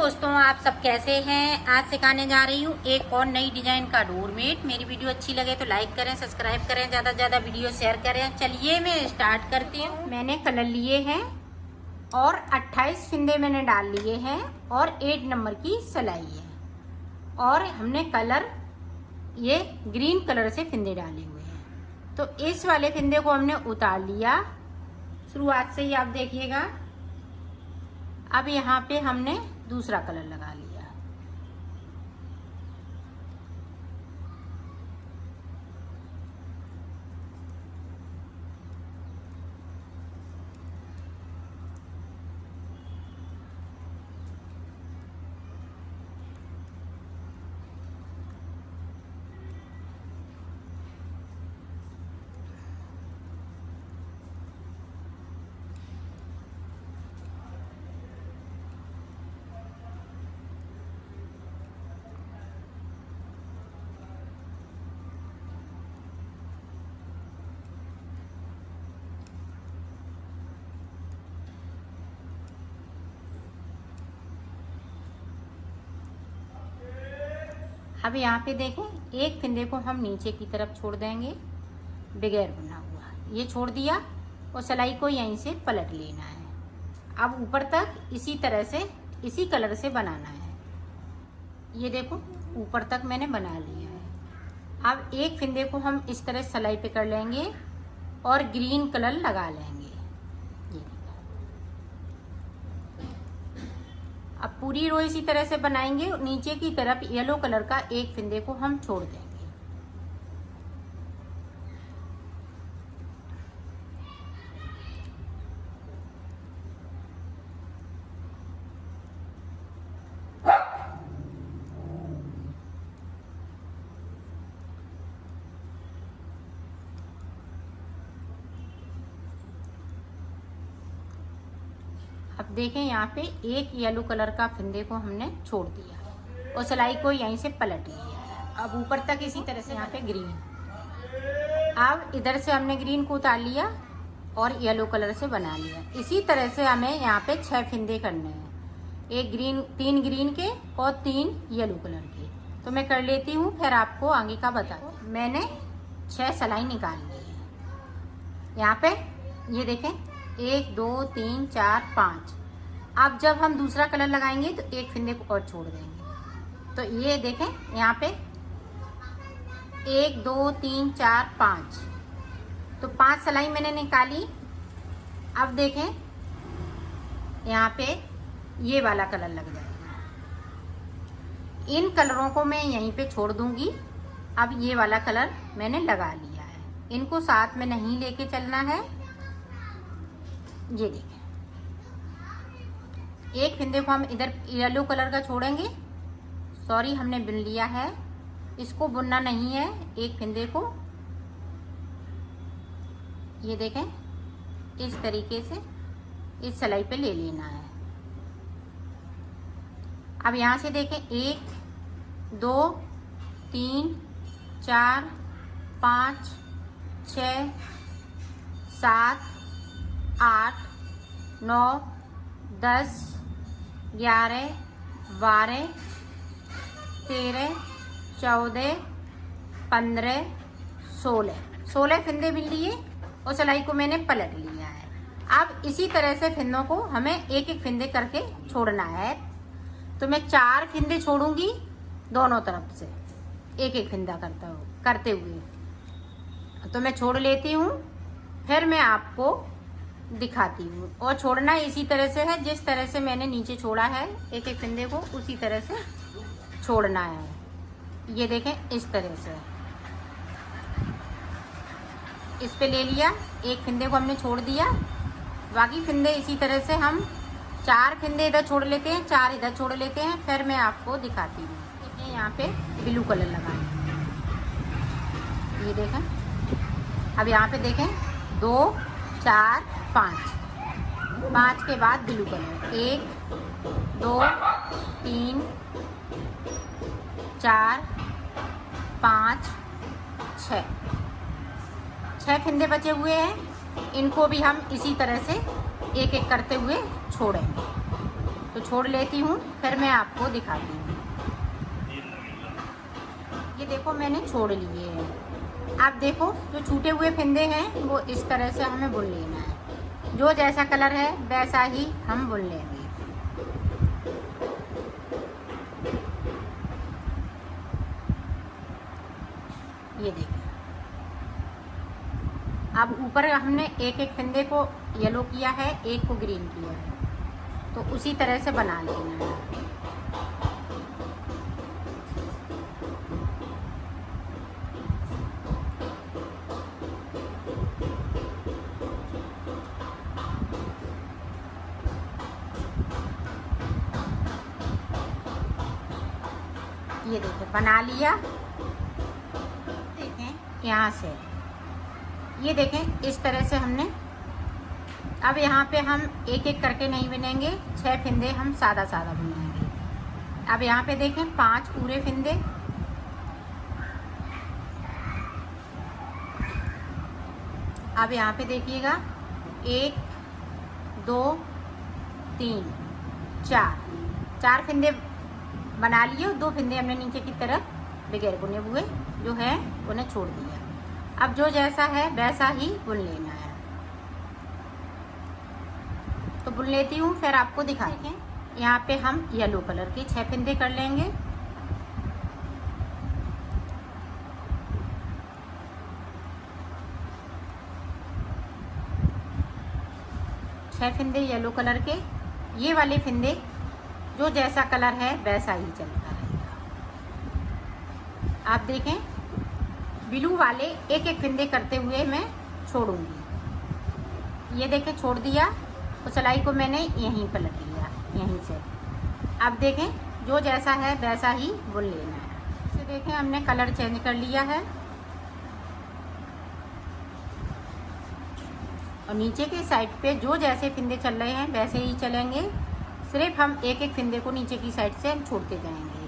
दोस्तों, आप सब कैसे हैं। आज सिखाने जा रही हूँ एक और नई डिजाइन का डोरमेट। मेरी वीडियो अच्छी लगे तो लाइक करें, सब्सक्राइब करें, ज़्यादा से ज़्यादा वीडियो शेयर करें। चलिए मैं स्टार्ट करती हूँ। मैंने कलर लिए हैं और 28 फिंदे मैंने डाल लिए हैं और 8 नंबर की सिलाई है। और हमने कलर ये ग्रीन कलर से फिंदे डाले हुए हैं। तो इस वाले फिंदे को हमने उतार लिया शुरुआत से ही, आप देखिएगा। अब यहाँ पे हमने दूसरा कलर लगा लिया। अब यहाँ पे देखें, एक फिंदे को हम नीचे की तरफ छोड़ देंगे बगैर बुना हुआ, ये छोड़ दिया और सिलाई को यहीं से पलट लेना है। अब ऊपर तक इसी तरह से इसी कलर से बनाना है। ये देखो ऊपर तक मैंने बना लिया है। अब एक फिंदे को हम इस तरह सिलाई पे कर लेंगे और ग्रीन कलर लगा लेंगे। अब पूरी रो इसी तरह से बनाएंगे। नीचे की तरफ येलो कलर का एक फिंदे को हम छोड़ देंगे। अब देखें, यहाँ पे एक येलो कलर का फिंदे को हमने छोड़ दिया और सिलाई को यहीं से पलट लिया। अब ऊपर तक इसी तरह से यहाँ पे ग्रीन। अब इधर से हमने ग्रीन को उतार लिया और येलो कलर से बना लिया। इसी तरह से हमें यहाँ पे 6 फिंदे करने हैं, एक ग्रीन, 3 ग्रीन के और 3 येलो कलर के। तो मैं कर लेती हूँ, फिर आपको आगे का बता दूँ। मैंने 6 सिलाई निकाल ली है। यहाँ पे ये देखें, 1 2 3 4 5। अब जब हम दूसरा कलर लगाएंगे तो एक फिंदे को और छोड़ देंगे। तो ये देखें, यहाँ पे 1 2 3 4 5, तो 5 सिलाई मैंने निकाली। अब देखें, यहाँ पे ये वाला कलर लग जाएगा। इन कलरों को मैं यहीं पे छोड़ दूंगी। अब ये वाला कलर मैंने लगा लिया है, इनको साथ में नहीं लेके चलना है। ये देखें, एक फिंदे को हम इधर येलो कलर का छोड़ेंगे। सॉरी, हमने बुन लिया है, इसको बुनना नहीं है। एक फिंदे को ये देखें इस तरीके से इस सिलाई पे ले लेना है। अब यहाँ से देखें, 1 2 3 4 5 6 7 8 9 10 11 12 13 14 15 16 फिंदे बिन लिए और सिलाई को मैंने पलट लिया है। अब इसी तरह से फिंदों को हमें एक एक फिंदे करके छोड़ना है। तो मैं 4 फिंदे छोड़ूंगी दोनों तरफ से, एक एक फिंदा करते हुए। तो मैं छोड़ लेती हूँ, फिर मैं आपको दिखाती हूँ। और छोड़ना इसी तरह से है, जिस तरह से मैंने नीचे छोड़ा है एक एक फिंदे को, उसी तरह से छोड़ना है। ये देखें, इस तरह से इस पे ले लिया, एक फिंदे को हमने छोड़ दिया। बाकी फिंदे इसी तरह से हम 4 फिंदे इधर छोड़ लेते हैं, 4 इधर छोड़ लेते हैं। फिर मैं आपको दिखाती हूँ। देखिए, यहाँ पे ब्लू कलर लगाएं। ये देखें, अब यहाँ पे देखें 2 4 5 के बाद ब्लू कलर 1 2 3 4 5 6 फिंदे बचे हुए हैं। इनको भी हम इसी तरह से एक एक करते हुए छोड़ेंगे। तो छोड़ लेती हूँ, फिर मैं आपको दिखाती हूँ। ये देखो मैंने छोड़ लिए हैं। आप देखो जो छूटे हुए फिंदे हैं वो इस तरह से हमें बुन लेना है। जो जैसा कलर है वैसा ही हम बुन लेंगे। ये देखिए, अब ऊपर हमने एक एक फिंदे को येलो किया है, एक को ग्रीन किया है, तो उसी तरह से बना लेना है। ये देखिए बना लिया। देखें यहाँ से, ये देखें इस तरह से हमने। अब यहाँ पे हम एक एक करके नहीं बुनेंगे, 6 फिंदे हम सादा सादा बुनेंगे। अब यहाँ पे देखें 5 पूरे फिंदे, अब यहाँ पे देखिएगा 1 2 3 4 फिंदे बना लिए, 2 फिंदे हमने नीचे की तरफ बगैर बुने हुए जो है उन्हें छोड़ दिया। अब जो जैसा है वैसा ही बुन लेना है। तो बुन लेती हूँ, फिर आपको दिखाएंगे। यहाँ पे हम येलो कलर के 6 फिंदे कर लेंगे। छह फिंदे येलो कलर के। ये वाले फिंदे जो जैसा कलर है वैसा ही चलता रहेगा। आप देखें ब्लू वाले एक एक फिंदे करते हुए मैं छोड़ूंगी। ये देखें छोड़ दिया, तो सिलाई को मैंने यहीं पलट लिया, यहीं से। अब देखें जो जैसा है वैसा ही बुन लेना है। इसे देखें हमने कलर चेंज कर लिया है, और नीचे के साइड पे जो जैसे फिंदे चल रहे हैं वैसे ही चलेंगे। सिर्फ हम एक एक फिंदे को नीचे की साइड से छोड़ते जाएंगे।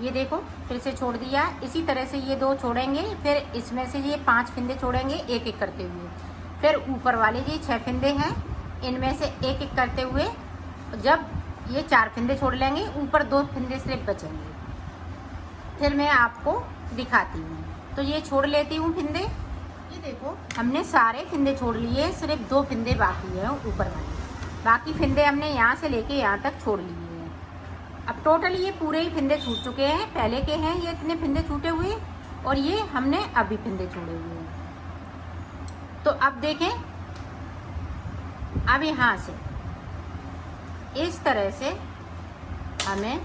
ये देखो फिर से छोड़ दिया। इसी तरह से ये 2 छोड़ेंगे, फिर इसमें से ये 5 फिंदे छोड़ेंगे एक एक करते हुए। फिर ऊपर वाले ये 6 फिंदे हैं, इनमें से एक एक करते हुए जब ये 4 फिंदे छोड़ लेंगे, ऊपर 2 फिंदे सिर्फ बचेंगे। फिर मैं आपको दिखाती हूँ। तो ये छोड़ लेती हूँ फिंदे। ये देखो हमने सारे फिंदे छोड़ लिए, सिर्फ 2 फिंदे बाकी हैं ऊपर वाले। बाकी फिंदे हमने यहाँ से लेके यहाँ तक छोड़ लिए हैं। अब टोटल ये पूरे ही फिंदे छूट चुके हैं। पहले के हैं ये इतने फिंदे छूटे हुए, और ये हमने अभी फिंदे छोड़े हुए हैं। तो अब देखें, अब यहाँ से इस तरह से हमें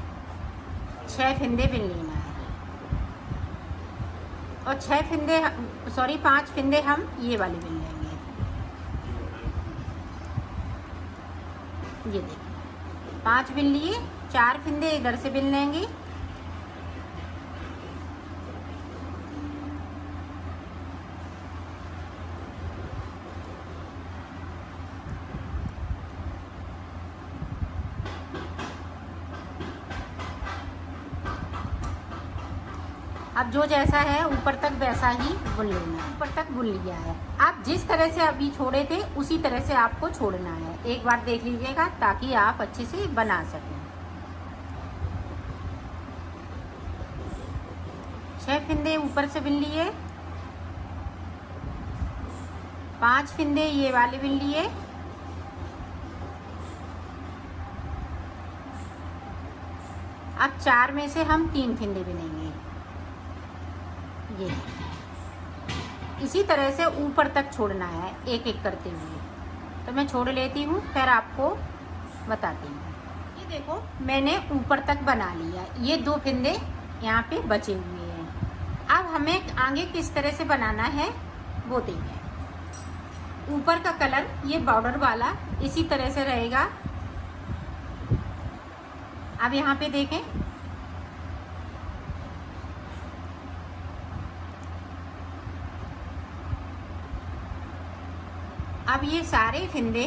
6 फिंदे बिन लेना है, और 5 फिंदे हम ये वाले बिन लेंगे। ये देखिए 5 बिन लिए, 4 फिंदे इधर से बिन लेंगे। अब जो जैसा है ऊपर तक वैसा ही बुन लेना है। ऊपर तक बुन लिया है। आप जिस तरह से अभी छोड़े थे उसी तरह से आपको छोड़ना है। एक बार देख लीजिएगा ताकि आप अच्छे से बना सकें। 6 फिंदे ऊपर से बिन लिए, 5 फिंदे ये वाले बिन लिए, अब 4 में से हम 3 फिंदे बिनेंगे। ये इसी तरह से ऊपर तक छोड़ना है एक एक करते हुए। तो मैं छोड़ लेती हूँ, फिर आपको बताती हूँ। ये देखो मैंने ऊपर तक बना लिया। ये 2 फिंदे यहाँ पे बचे हुए हैं। अब हमें आगे किस तरह से बनाना है वो देखें। ऊपर का कलर ये बॉर्डर वाला इसी तरह से रहेगा। अब यहाँ पे देखें, अब ये सारे फिंदे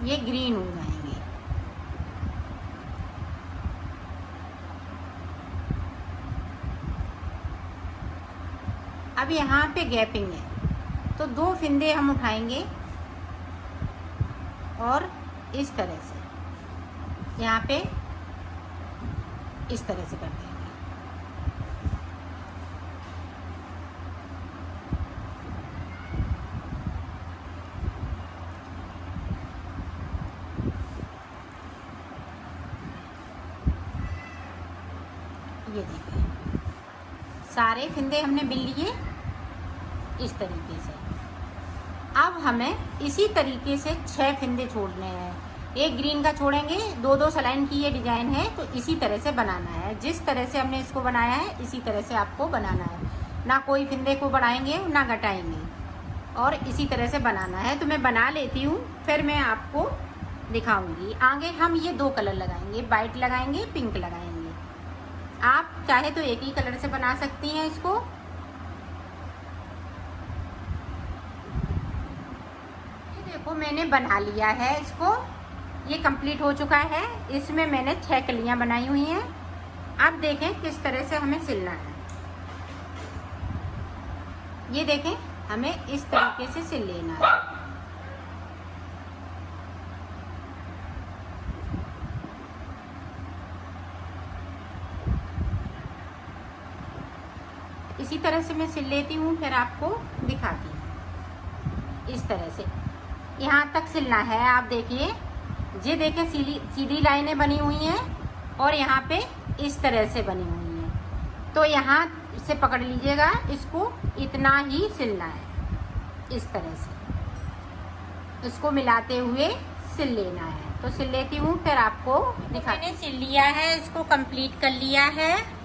ये ग्रीन हो जाएंगे। यहाँ पे गैपिंग है, तो 2 फंदे हम उठाएंगे और इस तरह से यहाँ पे इस तरह से कर देंगे। ये देखिए सारे फंदे हमने बिन लिए इस तरीके से। अब हमें इसी तरीके से 6 फंदे छोड़ने हैं। एक ग्रीन का छोड़ेंगे, 2-2 सलाइन की ये डिजाइन है, तो इसी तरह से बनाना है। जिस तरह से हमने इसको बनाया है इसी तरह से आपको बनाना है, ना कोई फंदे को बढ़ाएंगे ना घटाएंगे, और इसी तरह से बनाना है। तो मैं बना लेती हूँ, फिर मैं आपको दिखाऊंगी। आगे हम ये 2 कलर लगाएंगे, वाइट लगाएंगे, पिंक लगाएंगे। आप चाहे तो एक ही कलर से बना सकती हैं इसको। ये देखो मैंने बना लिया है इसको, ये कंप्लीट हो चुका है। इसमें मैंने 6 कलियां बनाई हुई हैं। अब देखें किस तरह से हमें सिलना है। ये देखें हमें इस तरीके से सिल लेना है। इसी तरह से मैं सिल लेती हूँ, फिर आपको दिखाती हूँ। इस तरह से यहाँ तक सिलना है। आप देखिए, ये देखें सीधी लाइनें बनी हुई हैं और यहाँ पे इस तरह से बनी हुई हैं। तो यहाँ से पकड़ लीजिएगा, इसको इतना ही सिलना है। इस तरह से इसको मिलाते हुए सिल लेना है। तो सिल लेती हूँ, फिर आपको दिखा। मैंने सिल लिया है, इसको कंप्लीट कर लिया है।